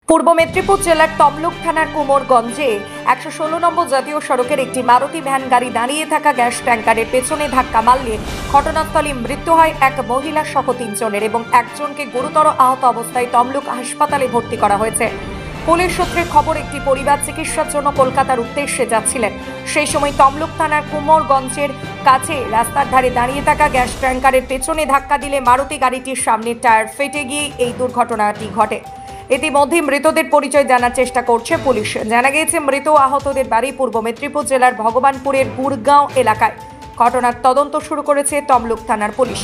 পূর্ব মেদিনীপুর জেলার তমলুক থানার কুমোরগঞ্জে ১১৬ নম্বর জাতীয় সড়কের একটি মারুতি ভ্যান গাড়ি দাঁড়িয়ে থাকা গ্যাস ট্যাঙ্কারের পেছনে ধাক্কা মারলে ঘটনাস্থলে মৃত্যু হয় এক মহিলা সহ ৩ জনের এবং একজনকে গুরুতর আহত অবস্থায় তমলুক হাসপাতালে ভর্তি করা হয়েছে। পুলিশ সূত্রে খবর, একটি পরিবার চিকিৎসার জন্য কলকাতার উদ্দেশ্যে যাচ্ছিলেন। সেই সময় তমলুক থানার কুমোরগঞ্জের কাছে রাস্তার ধারে দাঁড়িয়ে থাকা গ্যাস ট্যাঙ্কারের পেছনে ধাক্কা দিলে মারুতি গাড়িটির সামনের টায়ার ফেটে গিয়ে এই দুর্ঘটনাটি ঘটে। ইতিমধ্যে মৃতদের পরিচয় জানার চেষ্টা করছে পুলিশ। জানা গিয়েছে, মৃত আহতদের বাড়ি পূর্ব মেদিনীপুর জেলার ভগবানপুরের গুড়গাঁও এলাকায়। ঘটনার তদন্ত শুরু করেছে তমলুক থানার পুলিশ।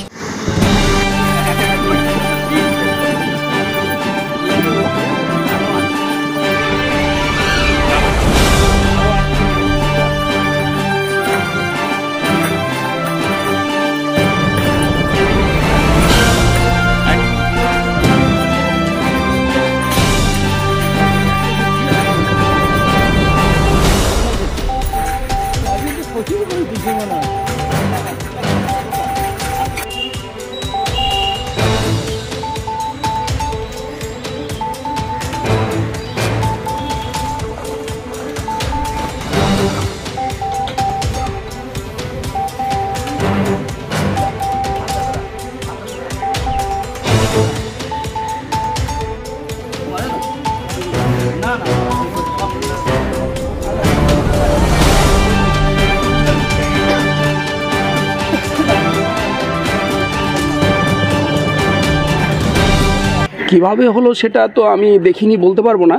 কিভাবে হলো সেটা তো আমি দেখিনি, বলতে পারবো না।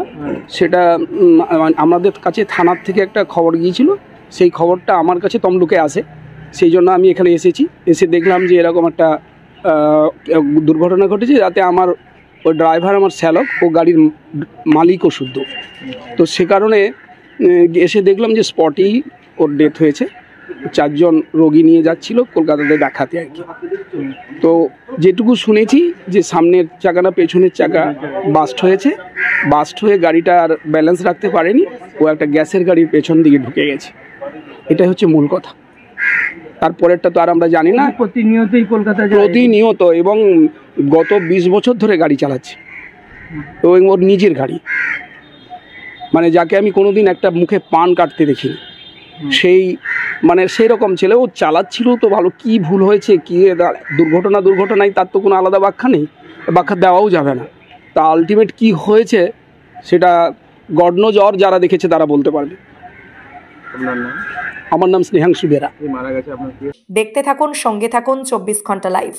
সেটা আমাদের কাছে থানার থেকে একটা খবর গিয়েছিল, সেই খবরটা আমার কাছে তমলুকে আসে। সেই জন্য আমি এখানে এসেছি। এসে দেখলাম যে এরকম একটা দুর্ঘটনা ঘটেছে, যাতে আমার ওই ড্রাইভার আমার শ্যালক ও গাড়ির মালিকও শুদ্ধ। তো সে কারণে এসে দেখলাম যে স্পটেই ওর ডেথ হয়েছে। 4 জন রোগী নিয়ে যাচ্ছিল কলকাতাতে দেখাতে আর কি। তো যেটুকু শুনেছি যে সামনের চাকা না পেছনের চাকা বাস্ট হয়েছে, বাস্ট হয়ে গাড়িটা আর ব্যালেন্স রাখতে পারেনি, ও একটা গ্যাসের গাড়ির পেছন দিকে ঢুকে গেছে। এটাই হচ্ছে মূল কথা। তারপরেরটা তো আর আমরা জানি না। প্রতিনিয়তই কলকাতা প্রতিনিয়ত, এবং গত 20 বছর ধরে গাড়ি চালাচ্ছে, এবং ওর নিজের গাড়ি, মানে যাকে আমি কোনোদিন একটা মুখে পান কাটতে দেখিনি। সেই মানে সেই রকম ছেলে, ও চালাচ্ছিল তো ভালো। কি ভুল হয়েছে, কি দুর্ঘটনায় তার তো কোনো আলাদা ব্যাখ্যা নেই, ব্যাখ্যা দেওয়াও যাবে না। তা আলটিমেট কি হয়েছে সেটা গড নোজ, যারা দেখেছে তারা বলতে পারবে। আমার নাম স্নেহাংশু বেরা। দেখতে থাকুন, সঙ্গে থাকুন 24 ঘন্টা লাইভ।